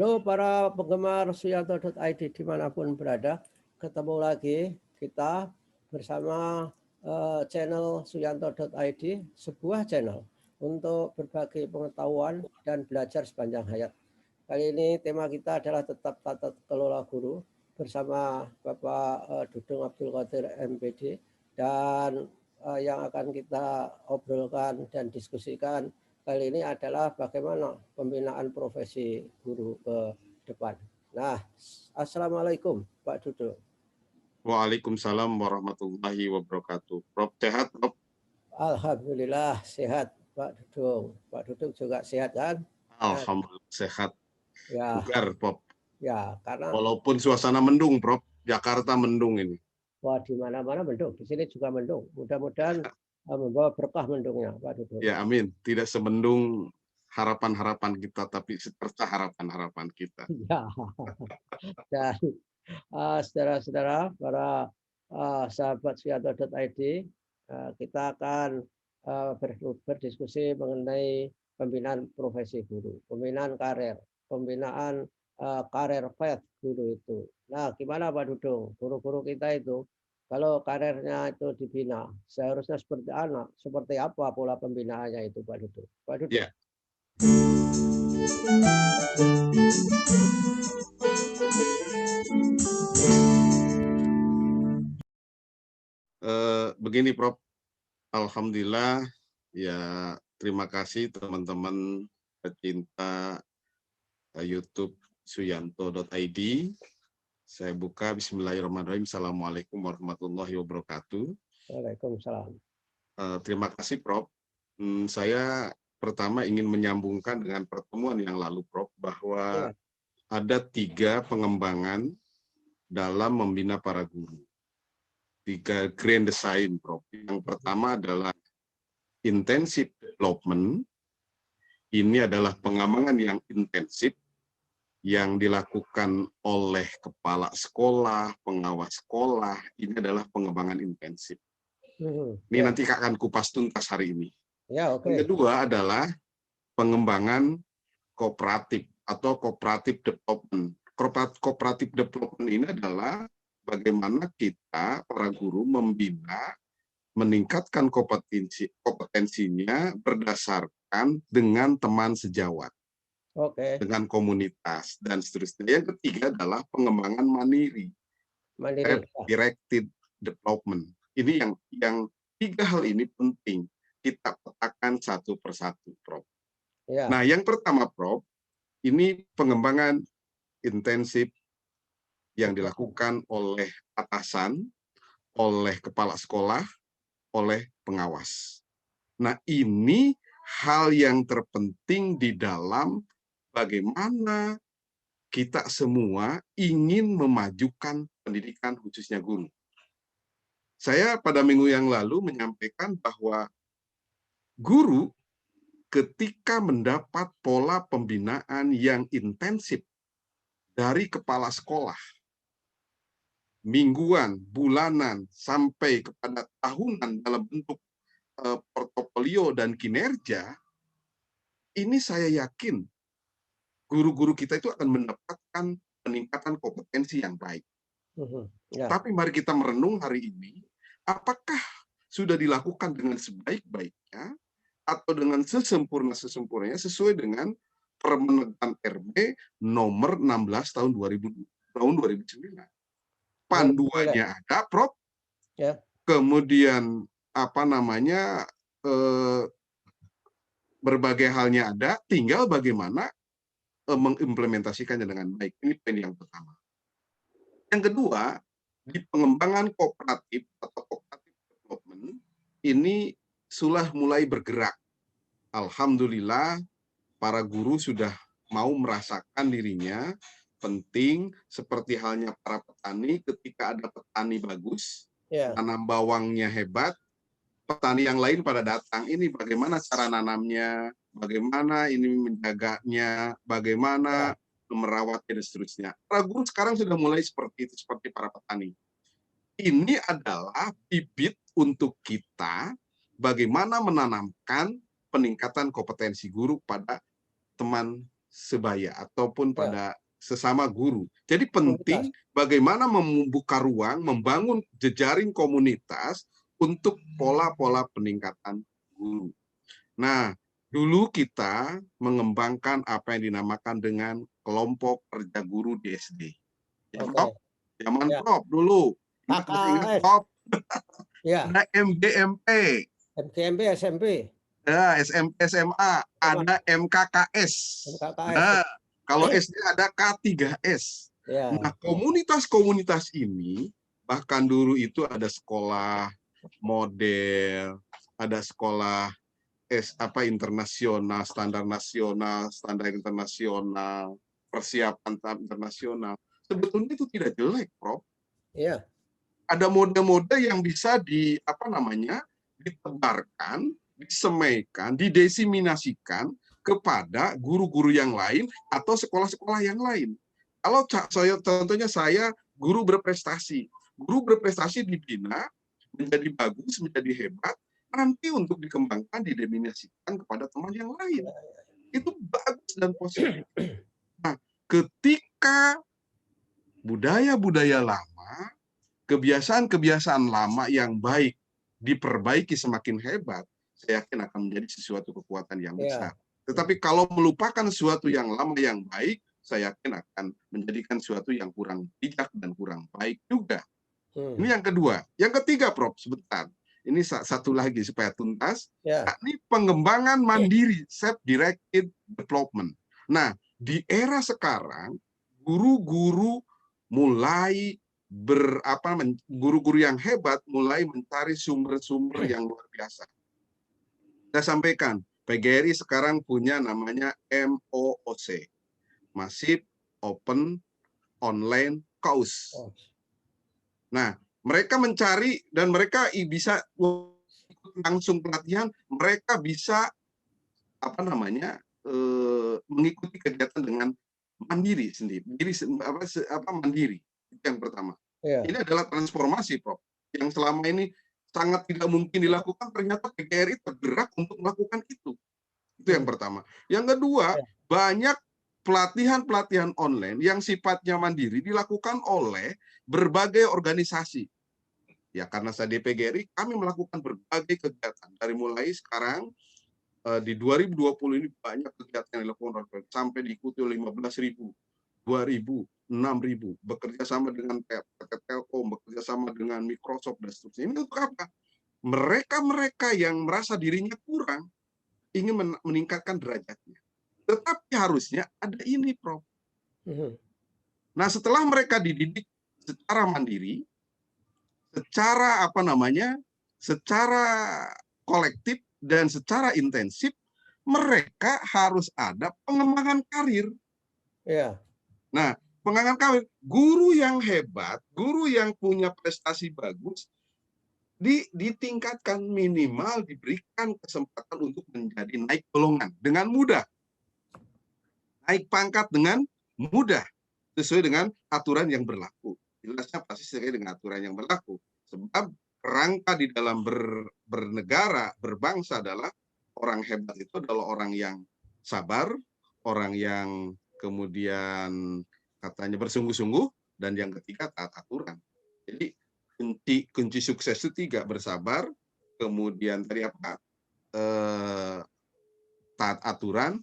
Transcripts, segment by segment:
Halo para penggemar Suyanto.id dimanapun berada, ketemu lagi kita bersama channel Suyanto.id, sebuah channel untuk berbagi pengetahuan dan belajar sepanjang hayat. Kali ini tema kita adalah tetap tata kelola guru bersama Bapak Dudung Abdul Qadir MPD, dan yang akan kita obrolkan dan diskusikan kali ini adalah bagaimana pembinaan profesi guru ke depan. Nah, Assalamualaikum Pak Dudung. Waalaikumsalam warahmatullahi wabarakatuh. Prof, sehat, Prof? Alhamdulillah sehat Pak Dudung. Pak Dudung juga sehat kan? Alhamdulillah sehat. Ya. Bugar, Prof. Ya, karena walaupun suasana mendung, Prof. Jakarta mendung ini. Wah, di mana-mana mendung. Di sini juga mendung. Mudah-mudahan membawa berkah mendungnya, Pak Dudung. Ya, amin. Tidak semendung harapan-harapan kita, tapi seterusnya harapan-harapan kita. Ya. Dan saudara-saudara, para sahabat Suyanto.id, kita akan berdiskusi mengenai pembinaan profesi guru, pembinaan pembinaan karir path guru itu. Nah, gimana Pak Dudung? Guru-guru kita itu kalau karirnya itu dibina, seharusnya seperti apa pola pembinaannya itu Pak Dudung? Pak Dudung. Ya. Begini, Prof. Alhamdulillah, ya terima kasih teman-teman pecinta YouTube Suyanto.id. Saya buka, bismillahirrahmanirrahim. Assalamualaikum warahmatullahi wabarakatuh. Waalaikumsalam. Terima kasih, Prof. Saya pertama ingin menyambungkan dengan pertemuan yang lalu, Prof, bahwa ada 3 pengembangan dalam membina para guru. 3 grand design, Prof. Yang pertama adalah intensive development. Ini adalah pengembangan yang intensif yang dilakukan oleh kepala sekolah, pengawas sekolah. Ini adalah pengembangan intensif. Ini nanti akan kupas tuntas hari ini. Ya, oke. Yang kedua adalah pengembangan kooperatif atau cooperative development. Cooperative development ini adalah bagaimana kita, para guru, membina, meningkatkan kompetensinya berdasarkan dengan teman sejawat. Dengan komunitas dan seterusnya. Yang ketiga adalah pengembangan mandiri. Directed development. Ini yang 3 hal ini penting kita petakan satu persatu, Prof. Ya. Nah, yang pertama, Prof, ini pengembangan intensif yang dilakukan oleh atasan, oleh kepala sekolah, oleh pengawas. Nah, ini hal yang terpenting di dalam bagaimana kita semua ingin memajukan pendidikan khususnya guru. Saya pada minggu yang lalu menyampaikan bahwa guru ketika mendapat pola pembinaan yang intensif dari kepala sekolah, mingguan, bulanan, sampai kepada tahunan dalam bentuk portofolio dan kinerja, ini saya yakin guru-guru kita itu akan mendapatkan peningkatan kompetensi yang baik. Tapi mari kita merenung hari ini, apakah sudah dilakukan dengan sebaik-baiknya atau dengan sesempurna-sesempurnanya sesuai dengan Permenaker RB nomor 16 tahun 2009. Panduannya ada, Prof. Ya. Kemudian berbagai halnya ada, tinggal bagaimana mengimplementasikannya dengan baik. Ini poin yang pertama. Yang kedua, di pengembangan kooperatif atau cooperative development, ini sudah mulai bergerak. Alhamdulillah, para guru sudah mau merasakan dirinya penting, seperti halnya para petani. Ketika ada petani bagus, tanam bawangnya hebat, petani yang lain pada datang, ini bagaimana cara nanamnya, bagaimana ini menjaganya, bagaimana merawatnya, dan seterusnya. Para guru sekarang sudah mulai seperti itu, seperti para petani. Ini adalah bibit untuk kita bagaimana menanamkan peningkatan kompetensi guru pada teman sebaya ataupun Ya, pada sesama guru. Jadi komunitas. penting bagaimana membuka ruang, membangun jejaring komunitas untuk pola-pola peningkatan guru. Nah, dulu kita mengembangkan apa yang dinamakan dengan kelompok kerja guru di SD. Ya, Oke. Prof? Zaman Ya, Prof dulu. Masih ingat KKS. Prof? Ya, Ada MGMP, MGMP, SMP, ya, SMP, SMA, SMA, ada MKKS. MKKS. Nah, kalau SD ada K3S. Nah, Ya, komunitas-komunitas ini, bahkan dulu itu ada sekolah model, ada sekolah internasional, standar internasional, persiapan tahap internasional. Sebetulnya itu tidak jelek, Prof. ya, Ada mode-mode yang bisa ditebarkan, disemaikan, didesiminasikan kepada guru-guru yang lain atau sekolah-sekolah yang lain. Kalau contohnya saya guru berprestasi. Guru berprestasi dibina menjadi bagus, menjadi hebat, nanti untuk dikembangkan, didominasikan kepada teman yang lain. Itu bagus dan positif. Nah, ketika budaya-budaya lama, kebiasaan-kebiasaan lama yang baik diperbaiki semakin hebat, saya yakin akan menjadi sesuatu kekuatan yang besar. ya. Tetapi kalau melupakan sesuatu yang lama yang baik, saya yakin akan menjadikan sesuatu yang kurang bijak dan kurang baik juga. Ini yang kedua. Yang ketiga, Prof, sebentar. Ini satu lagi supaya tuntas. Ya, Ini pengembangan mandiri, self-directed development. Nah, di era sekarang, guru-guru mulai guru-guru yang hebat mulai mencari sumber-sumber yang luar biasa. Saya sampaikan, PGRI sekarang punya namanya MOOC, Massive Open Online Course. Nah, mereka mencari dan mereka bisa langsung pelatihan, mereka bisa mengikuti kegiatan dengan mandiri sendiri, mandiri. Itu yang pertama. ya. Ini adalah transformasi, Prof, yang selama ini sangat tidak mungkin dilakukan, ternyata PGRI tergerak untuk melakukan itu. Itu yang pertama. Yang kedua, Ya. banyak pelatihan-pelatihan online yang sifatnya mandiri dilakukan oleh berbagai organisasi. Ya, karena saya di PGRI, kami melakukan berbagai kegiatan. Dari mulai sekarang, di 2020 ini banyak kegiatan yang dilakukan sampai diikuti oleh 15.000, 2.000, 6.000, bekerja sama dengan PT Telkom, bekerja sama dengan Microsoft, dan seterusnya. Ini untuk apa? Mereka-mereka yang merasa dirinya kurang, ingin meningkatkan derajatnya. Tetapi harusnya ada ini, Prof. Nah, setelah mereka dididik secara mandiri, secara kolektif dan secara intensif, mereka harus ada pengembangan karir. Ya. Nah, pengembangan karir, guru yang hebat, guru yang punya prestasi bagus, ditingkatkan, minimal diberikan kesempatan untuk menjadi naik golongan dengan mudah. Naik pangkat dengan mudah, sesuai dengan aturan yang berlaku. Jelasnya pasti sesuai dengan aturan yang berlaku. Sebab kerangka di dalam bernegara, berbangsa adalah orang hebat itu adalah orang yang sabar, orang yang kemudian katanya bersungguh-sungguh, dan yang ketiga taat aturan. Jadi kunci sukses itu 3, bersabar, kemudian taat aturan,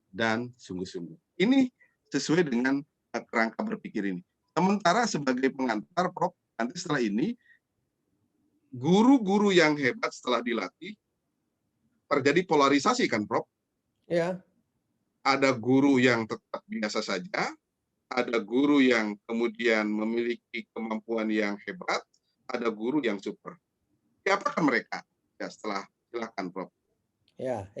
dan sungguh-sungguh. Ini sesuai dengan kerangka berpikir ini. Sementara sebagai pengantar, Prof, nanti setelah ini, guru-guru yang hebat setelah dilatih, terjadi polarisasi kan, Prof? Ya. Ada guru yang tetap biasa saja, ada guru yang kemudian memiliki kemampuan yang hebat, ada guru yang super. Siapakah mereka? Ya, silakan, Prof. Ya,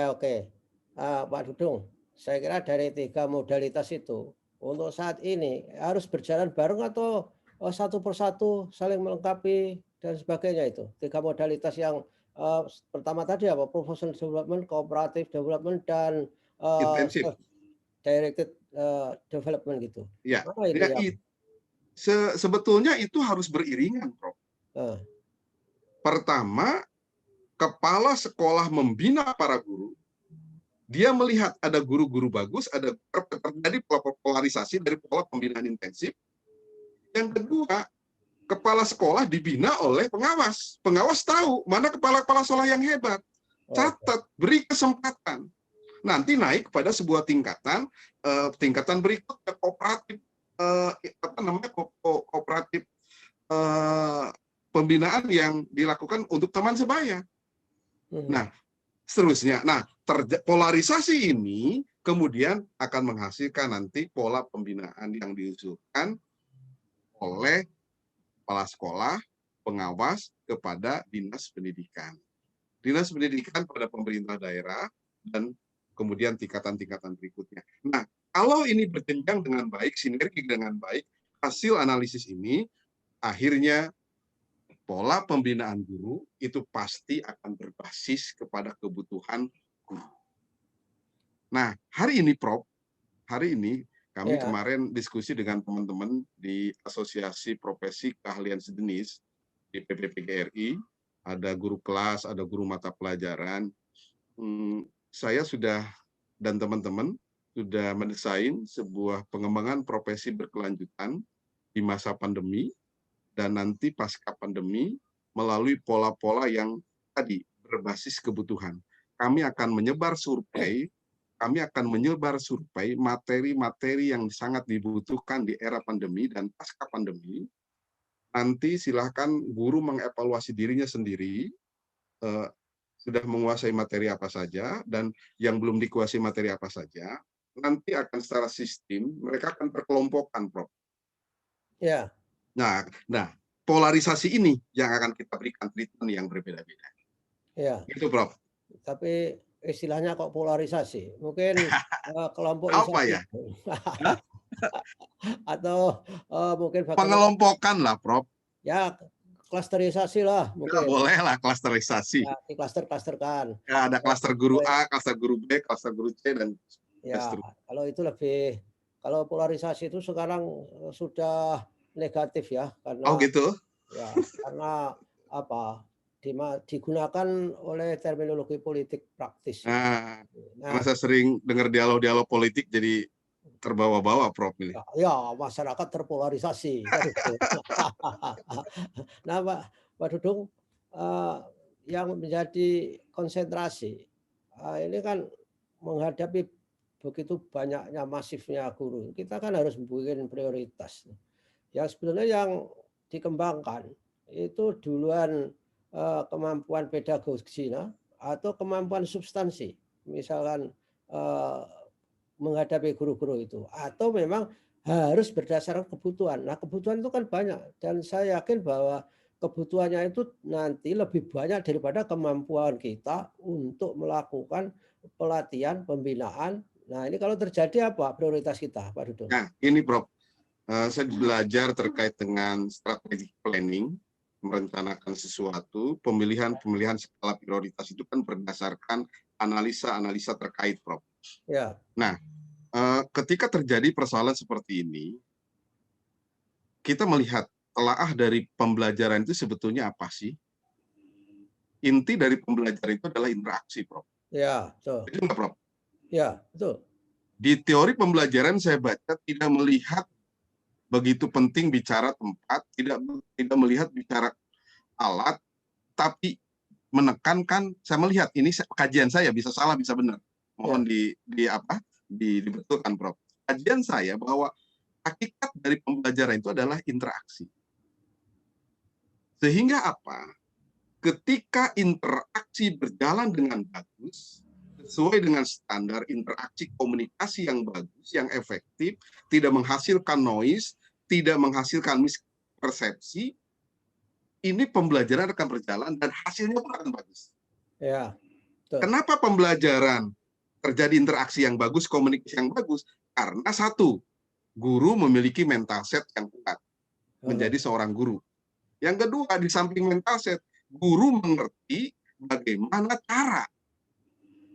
oke. Pak Dudung, saya kira dari 3 modalitas itu, untuk saat ini harus berjalan bareng atau satu persatu saling melengkapi dan sebagainya itu. 3 modalitas yang pertama tadi apa? Professional development, cooperative development, dan Intensif. self-directed development gitu. Ya, Mana itu yang? sebetulnya itu harus beriringan, Prof. Pertama, kepala sekolah membina para guru, Dia melihat ada guru-guru bagus, ada terjadi polarisasi dari pola pembinaan intensif. Yang kedua, kepala sekolah dibina oleh pengawas. Pengawas tahu mana kepala-kepala sekolah yang hebat. Catat, beri kesempatan. Nanti naik kepada sebuah tingkatan, tingkatan berikutnya kooperatif, kooperatif pembinaan yang dilakukan untuk teman sebaya. Nah, seterusnya. Nah, polarisasi ini kemudian akan menghasilkan nanti pola pembinaan yang diusulkan oleh kepala sekolah, pengawas kepada dinas pendidikan. Dinas pendidikan pada pemerintah daerah dan kemudian tingkatan-tingkatan berikutnya. Nah, kalau ini berjenjang dengan baik, sinergi dengan baik, hasil analisis ini akhirnya pola pembinaan guru itu pasti akan berbasis kepada kebutuhan guru. Nah, hari ini Prof, hari ini kami kemarin diskusi dengan teman-teman di Asosiasi Profesi Keahlian Sejenis di PPPGRI, ada guru kelas, ada guru mata pelajaran. Saya sudah dan teman-teman sudah mendesain sebuah pengembangan profesi berkelanjutan di masa pandemi dan nanti pasca pandemi melalui pola-pola yang tadi berbasis kebutuhan. Kami akan menyebar survei materi-materi yang sangat dibutuhkan di era pandemi dan pasca pandemi. Nanti silahkan guru mengevaluasi dirinya sendiri, sudah menguasai materi apa saja, dan yang belum dikuasai materi apa saja, nanti akan secara sistem, mereka akan terkelompokkan, Prof. Ya. Nah, polarisasi ini yang akan kita berikan treatment yang berbeda-beda. Ya. Itu, Prof. Tapi istilahnya kok polarisasi? Mungkin kelompok apa ya? Atau mungkin pengelompokan lah, Prof. Ya, klasterisasi lah mungkin. Ya, boleh lah klasterisasi. Ya, di klaster-klasterkan. Ya, ada klaster guru A, klaster guru B, klaster guru C, dan ya, kalau itu lebih, kalau polarisasi itu sekarang sudah negatif ya, karena gitu. Ya, karena apa? Digunakan oleh terminologi politik praktis. Nah, karena saya sering dengar dialog-dialog politik jadi terbawa-bawa, Prof. Ini. Ya, masyarakat terpolarisasi. Nah, Pak Dudung, yang menjadi konsentrasi ini kan menghadapi begitu banyaknya masifnya guru, kita kan harus membuat prioritas. Yang sebenarnya yang dikembangkan itu duluan kemampuan pedagogi atau kemampuan substansi, misalkan menghadapi guru-guru itu, atau memang harus berdasarkan kebutuhan. Nah, kebutuhan itu kan banyak, dan saya yakin bahwa kebutuhannya itu nanti lebih banyak daripada kemampuan kita untuk melakukan pelatihan, pembinaan. Nah, ini kalau terjadi apa prioritas kita, Pak Dudung? Nah, ini Prof, saya belajar terkait dengan strategic planning, merencanakan sesuatu, pemilihan skala prioritas itu kan berdasarkan analisa-analisa terkait, Prof. Ya. Nah, ketika terjadi persoalan seperti ini, kita melihat telaah dari pembelajaran itu sebetulnya apa sih? Inti dari pembelajaran itu adalah interaksi, Prof. Ya, betul. Itu enggak, Prof? Ya, betul. Di teori pembelajaran saya baca tidak melihat begitu penting bicara tempat, tidak melihat bicara alat, tapi menekankan, saya melihat ini kajian saya, bisa salah bisa benar. Mohon dibetulkan, Prof. Kajian saya bahwa hakikat dari pembelajaran itu adalah interaksi. Sehingga apa? Ketika interaksi berjalan dengan bagus, sesuai dengan standar interaksi komunikasi yang bagus, yang efektif, tidak menghasilkan noise, tidak menghasilkan mispersepsi, ini pembelajaran akan berjalan dan hasilnya pun akan bagus. Ya. Betul. Kenapa pembelajaran terjadi interaksi yang bagus, komunikasi yang bagus? Karena satu, guru memiliki mental set yang kuat menjadi seorang guru. Yang kedua, di samping mental set, guru mengerti bagaimana cara.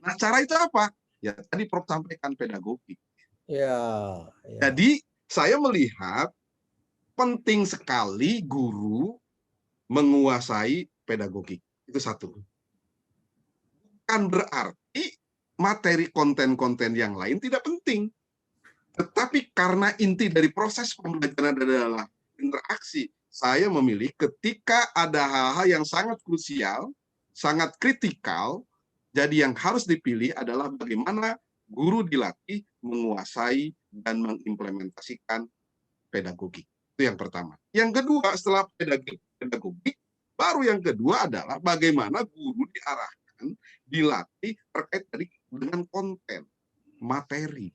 Nah, cara itu apa? Ya, tadi Prof sampaikan pedagogik. Ya. Jadi, saya melihat penting sekali guru menguasai pedagogik. Itu satu. Bukan berarti materi konten-konten yang lain tidak penting. Tetapi karena inti dari proses pembelajaran adalah interaksi, saya memilih ketika ada hal-hal yang sangat krusial, sangat kritikal, jadi yang harus dipilih adalah bagaimana guru dilatih menguasai dan mengimplementasikan pedagogik. Itu yang pertama. Yang kedua, setelah pedagogik, baru yang kedua adalah bagaimana guru diarahkan, dilatih terkait dengan konten, materi,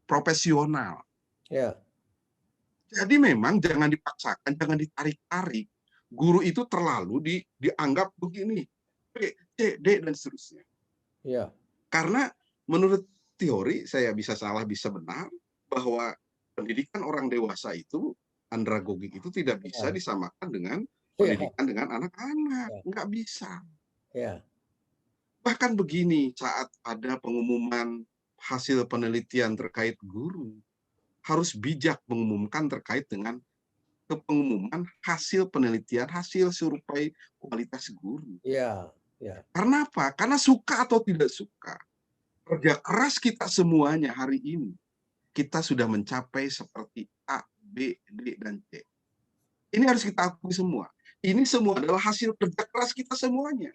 profesional. Ya. Jadi memang jangan dipaksakan, jangan ditarik-tarik. Guru itu terlalu dianggap begini, B, C, D, dan seterusnya. Ya. Karena menurut teori, saya bisa salah, bisa benar, bahwa pendidikan orang dewasa itu, andragogik itu tidak bisa Ya. disamakan dengan Ya. pendidikan dengan anak-anak. Ya. Nggak bisa. Ya. Bahkan begini, saat ada pengumuman hasil penelitian terkait guru, harus bijak mengumumkan terkait dengan pengumuman hasil penelitian, hasil survei kualitas guru. Ya. Ya. Karena apa? Karena suka atau tidak suka, kerja keras kita semuanya hari ini, kita sudah mencapai seperti A, B, D, dan C. Ini harus kita akui semua. Ini semua adalah hasil kerja keras kita semuanya.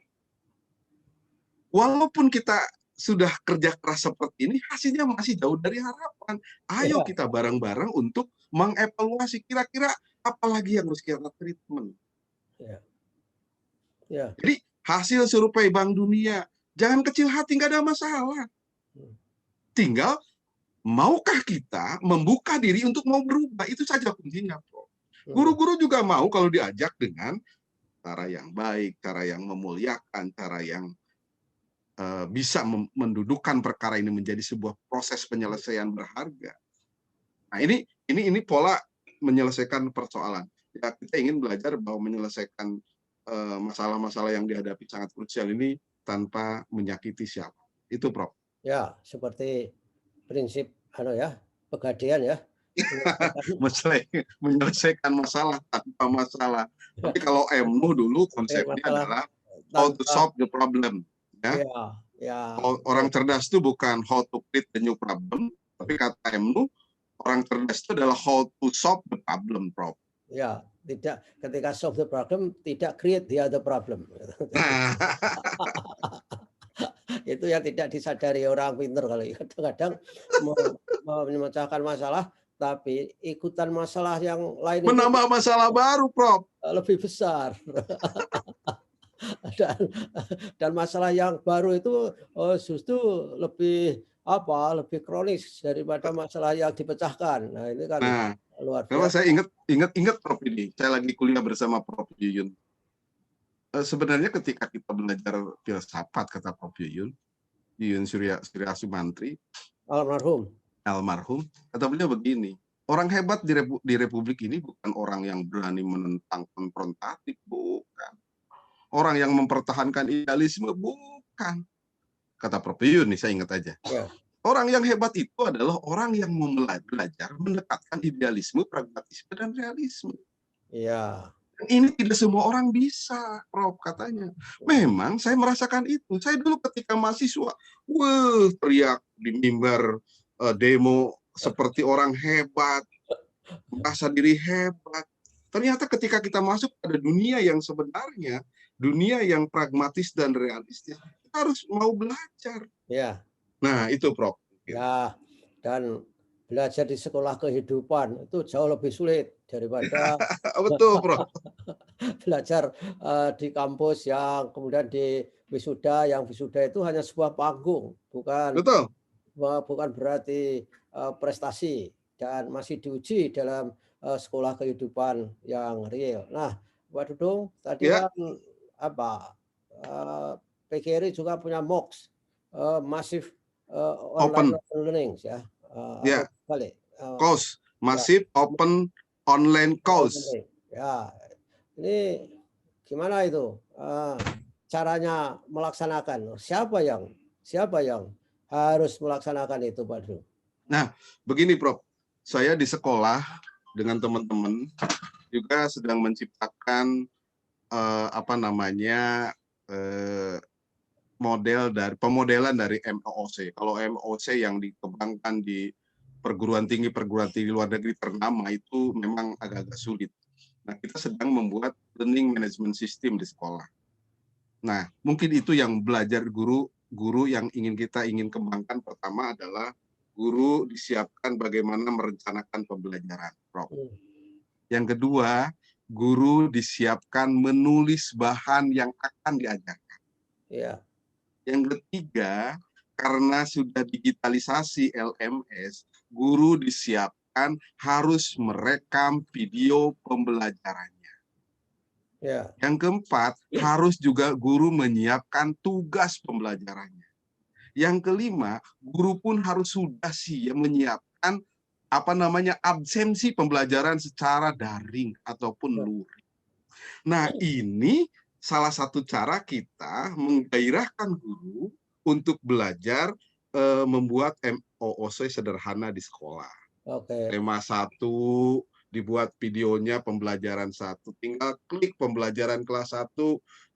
Walaupun kita sudah kerja keras seperti ini, hasilnya masih jauh dari harapan. Ayo Ya. kita bareng-bareng untuk mengevaluasi kira-kira apa lagi yang harus kita treatment. Ya. Ya. Jadi hasil survei Bank Dunia, jangan kecil hati, nggak ada masalah. Tinggal maukah kita membuka diri untuk mau berubah, itu saja kuncinya, Prof. Guru-guru juga mau kalau diajak dengan cara yang baik, cara yang memuliakan, cara yang bisa mendudukan perkara ini menjadi sebuah proses penyelesaian berharga. Nah, ini pola menyelesaikan persoalan. Ya, kita ingin belajar bahwa menyelesaikan masalah-masalah yang dihadapi sangat krusial ini tanpa menyakiti siapa. Itu, Prof. Ya, seperti prinsip Pegadaian ya. Menyelesaikan masalah tanpa masalah. Tapi kalau EMNU dulu konsepnya adalah how to solve the problem. Ya. Ya. Orang cerdas itu bukan how to create the new problem, tapi kata EMNU, orang cerdas itu adalah how to solve the problem, Prof. Ya, tidak ketika solve the problem, tidak create the other problem. Itu yang tidak disadari orang pinter kali. Kadang-kadang memecahkan masalah, tapi ikutan masalah yang lain itu menambah masalah baru, Prof. Lebih besar. dan masalah yang baru itu justru lebih lebih kronis daripada masalah yang dipecahkan. Nah, ini kan luar biasa. Kalau saya ingat Prof ini, saya lagi kuliah bersama Prof Yuyun. Sebenarnya ketika kita belajar filsafat, kata Prof Yuyun Surya Sumantri, almarhum, kata beliau begini, orang hebat di Republik ini bukan orang yang berani menentang konfrontatif, bukan. Orang yang mempertahankan idealisme, bukan. Kata Prof Yuyun nih, saya ingat aja. Ya. Orang yang hebat itu adalah orang yang mau belajar mendekatkan idealisme, pragmatisme, dan realisme. Iya. Ini tidak semua orang bisa, Prof, katanya. Memang saya merasakan itu. Saya dulu ketika mahasiswa, teriak di mimbar demo seperti orang hebat, merasa diri hebat. Ternyata ketika kita masuk pada dunia yang sebenarnya, dunia yang pragmatis dan realistis, kita harus mau belajar. Ya. Nah, itu, Prof. Ya, dan belajar di sekolah kehidupan itu jauh lebih sulit daripada betul, Prof. belajar di kampus yang kemudian di wisuda, yang wisuda itu hanya sebuah panggung, bukan Betul. Bukan berarti prestasi, dan masih diuji dalam sekolah kehidupan yang real. Nah, Pak Dudung tadi kan PGRI juga punya MOOC, Massive Online Learning ya. Balik. Course, Massive Open Online Course. Ya, ini gimana itu caranya melaksanakan? Siapa yang harus melaksanakan itu, Pak Dudung? Nah, begini, Prof. Saya di sekolah dengan teman-teman juga sedang menciptakan pemodelan dari MOOC. Kalau MOOC yang dikembangkan di perguruan tinggi luar negeri ternama itu memang agak-agak sulit. Nah, kita sedang membuat learning management system di sekolah. Nah, mungkin itu yang belajar guru yang kita ingin kembangkan. Pertama adalah guru disiapkan bagaimana merencanakan pembelajaran, Prof. Yang kedua, guru disiapkan menulis bahan yang akan diajarkan. Ya. Yang ketiga, karena sudah digitalisasi LMS, guru disiapkan harus merekam video pembelajarannya. Ya. Yang keempat, harus juga guru menyiapkan tugas pembelajarannya. Yang kelima, guru pun harus sudah menyiapkan absensi pembelajaran secara daring ataupun luring. Nah, ini salah satu cara kita menggairahkan guru untuk belajar membuat MOOC sederhana di sekolah. Tema 1 dibuat videonya pembelajaran 1. Tinggal klik pembelajaran kelas 1,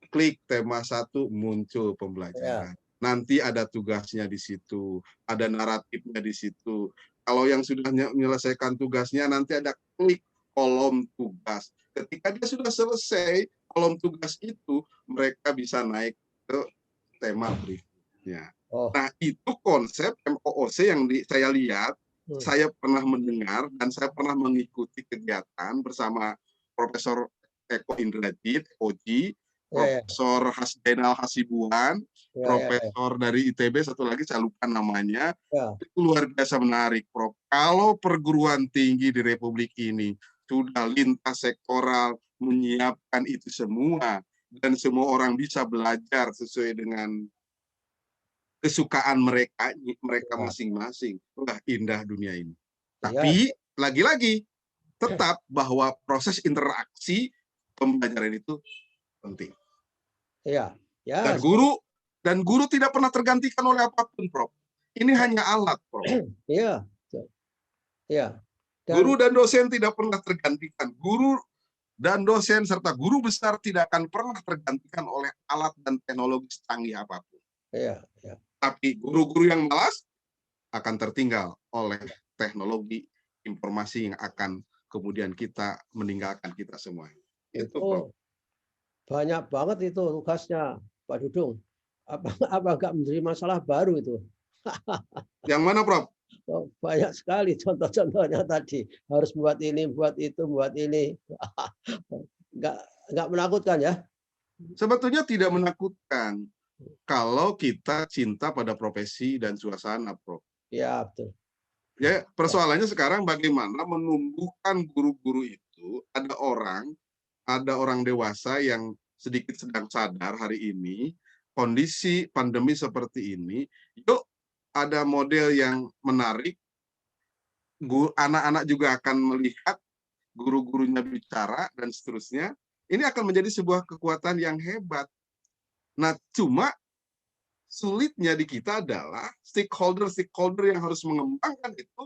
klik tema 1, muncul pembelajaran. Nanti ada tugasnya di situ, ada naratifnya di situ. Kalau yang sudah menyelesaikan tugasnya, nanti ada klik kolom tugas. Ketika dia sudah selesai kolom tugas itu, mereka bisa naik ke tema berikutnya. Nah, itu konsep MOOC yang saya lihat, saya pernah mendengar dan saya pernah mengikuti kegiatan bersama Profesor Eko Indrajit, Oji, Profesor Hasdainal Hasibuan, Profesor dari ITB, satu lagi saya lupa namanya. Itu luar biasa menarik, Prof. Kalau perguruan tinggi di Republik ini sudah lintas sektoral menyiapkan itu semua, dan semua orang bisa belajar sesuai dengan kesukaan mereka masing-masing. Wah, indah dunia ini. Tapi lagi-lagi tetap bahwa proses interaksi pembelajaran itu penting. Dan guru tidak pernah tergantikan oleh apapun, Prof. Ini hanya alat, Prof. Guru dan dosen tidak pernah tergantikan. Guru dan dosen serta guru besar tidak akan pernah tergantikan oleh alat dan teknologi canggih apapun. Tapi guru-guru yang malas akan tertinggal oleh teknologi informasi yang akan kemudian kita meninggalkan kita semua. Itu, Prof. Banyak banget itu tugasnya, Pak Dudung. Apa nggak menjadi masalah baru itu? Yang mana, Prof? Banyak sekali contoh-contohnya tadi. Harus buat ini, buat itu, buat ini. Nggak menakutkan ya? Sebetulnya tidak menakutkan kalau kita cinta pada profesi dan suasana, Prof. Ya, betul. Ya, persoalannya sekarang bagaimana menumbuhkan guru-guru itu. Ada orang dewasa yang sedikit sedang sadar hari ini, kondisi pandemi seperti ini, yuk ada model yang menarik, anak-anak juga akan melihat guru-gurunya bicara, dan seterusnya. Ini akan menjadi sebuah kekuatan yang hebat. Nah, cuma sulitnya di kita adalah stakeholder yang harus mengembangkan itu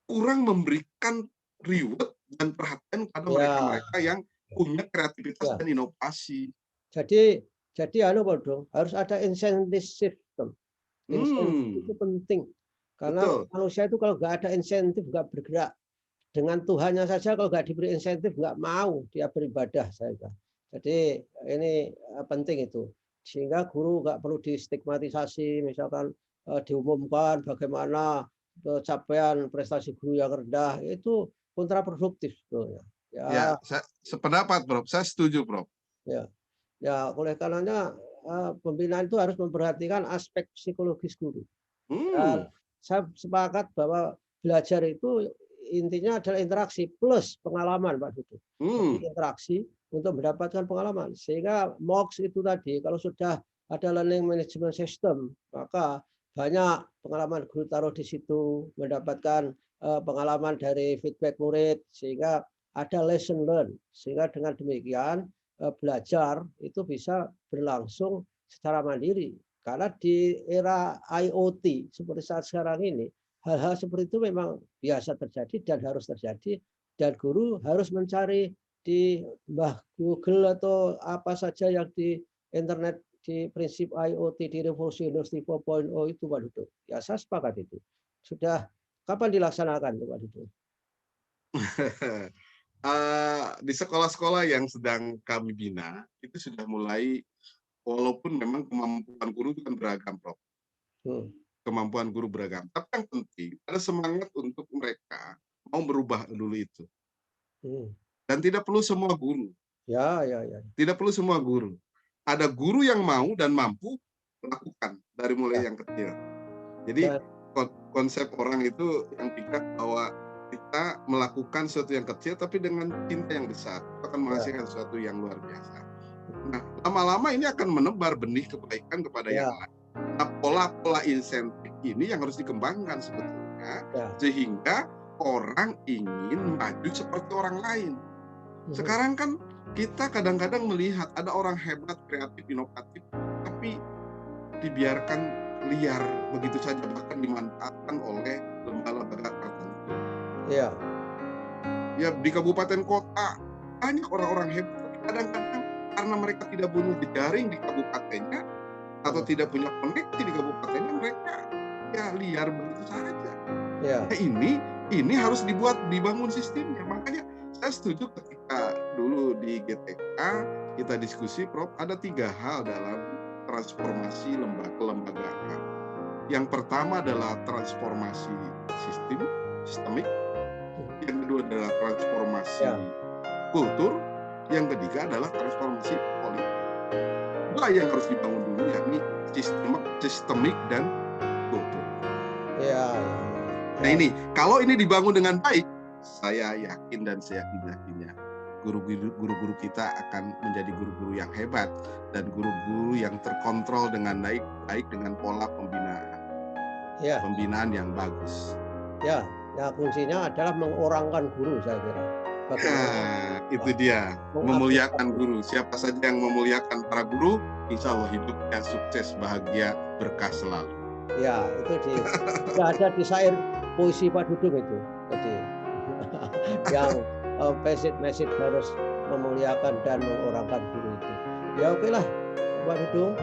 kurang memberikan reward dan perhatian pada mereka-mereka yang punya kreativitas dan inovasi. Jadi Pak Dong, harus ada insentif system. Insentif itu penting. Karena manusia itu kalau nggak ada insentif nggak bergerak. Dengan Tuhannya saja kalau nggak diberi insentif nggak mau dia beribadah saja. Jadi ini penting itu. Sehingga guru nggak perlu distigmatisasi, misalkan diumumkan bagaimana capaian prestasi guru yang rendah, itu kontraproduktif sebetulnya. Ya, saya sependapat, Prof. Saya setuju, Prof. Ya, oleh karenanya pembinaan itu harus memperhatikan aspek psikologis guru. Dan saya sepakat bahwa belajar itu intinya adalah interaksi plus pengalaman, Pak Dudu. Jadi interaksi untuk mendapatkan pengalaman. Sehingga MOOC itu tadi, kalau sudah ada learning management system, maka banyak pengalaman guru taruh di situ, mendapatkan pengalaman dari feedback murid, sehingga ada lesson learn. Sehingga dengan demikian belajar itu bisa berlangsung secara mandiri. Karena di era IoT seperti saat sekarang ini, hal-hal seperti itu memang biasa terjadi dan harus terjadi. Dan guru harus mencari di Google atau apa saja yang di internet di prinsip IoT di revolusi industri 4.0 itu Pak Dudung. Ya saya sepakat itu. Sudah kapan dilaksanakan Pak Dudung? Di sekolah-sekolah yang sedang kami bina itu sudah mulai, walaupun memang kemampuan guru itu kan beragam, Prof. Hmm. Kemampuan guru beragam. Tapi yang penting ada semangat untuk mereka mau berubah dulu itu. Dan tidak perlu semua guru. Ya. Tidak perlu semua guru. Ada guru yang mau dan mampu melakukan dari mulai yang kecil. Jadi konsep orang itu yang pikir bahwa kita melakukan sesuatu yang kecil tapi dengan cinta yang besar akan menghasilkan sesuatu yang luar biasa. Nah, lama-lama ini akan menebar benih kebaikan kepada yang lain. Nah, pola-pola insentif ini yang harus dikembangkan sebetulnya sehingga orang ingin maju seperti orang lain. Sekarang kan kita kadang-kadang melihat ada orang hebat, kreatif, inovatif, tapi dibiarkan liar begitu saja, bahkan dimanfaatkan oleh lembaga-lembaga tertentu. Ya, di kabupaten kota banyak orang-orang hebat, tapi kadang-kadang karena mereka tidak punya jejaring di kabupatennya atau tidak punya koneksi di kabupatennya, mereka liar begitu saja. Nah, ini harus dibangun sistemnya. Makanya saya setuju ketika dulu di GTK kita diskusi, Prof, ada 3 hal dalam transformasi kelembagaan. Yang pertama adalah transformasi sistemik, yang kedua adalah transformasi kultur, yang ketiga adalah transformasi politik. Dua yang harus dibangun dulu, yakni sistemik dan kultur. Nah ini, kalau ini dibangun dengan baik, saya yakin dan saya yakinnya guru-guru kita akan menjadi guru-guru yang hebat dan guru-guru yang terkontrol dengan baik dengan pola pembinaan yang bagus. Ya, kuncinya adalah mengorangkan guru, saya kira. Itu dia, memuliakan guru. Siapa saja yang memuliakan para guru, insya Allah hidupnya sukses, bahagia, berkah selalu. Ya, itu ada di syair puisi Pak Dudung itu. Jadi yang message harus memuliakan dan mengorangkan guru itu. Ya oke lah Pak Dudung,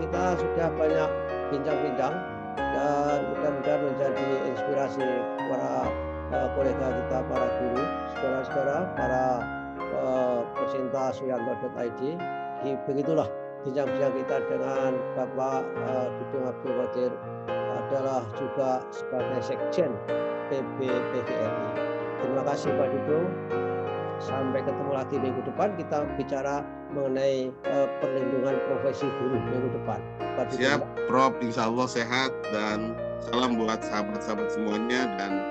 kita sudah banyak bincang-bincang dan mudah-mudahan menjadi inspirasi para kolega kita, para guru, saudara-saudara, para pecinta suyanto.id. Begitulah bincang-bincang kita dengan Bapak Dudung Abdul Qadir, adalah juga sebagai Sekjen PBPGRI. Terima kasih Pak Dudung. Sampai ketemu lagi minggu depan, kita bicara mengenai perlindungan profesi guru minggu depan. Pak Siap, Prof. Insya Allah sehat dan salam buat sahabat-sahabat semuanya, dan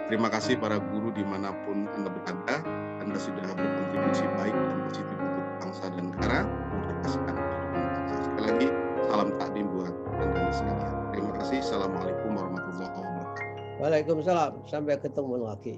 terima kasih para guru dimanapun Anda berada. Anda sudah berkontribusi baik dan positif untuk bangsa dan negara, mencerdaskan kehidupan bangsa. Sekali lagi, salam takdim buat Anda sekalian. Terima kasih. Assalamualaikum warahmatullahi wabarakatuh. Waalaikumsalam. Sampai ketemu lagi.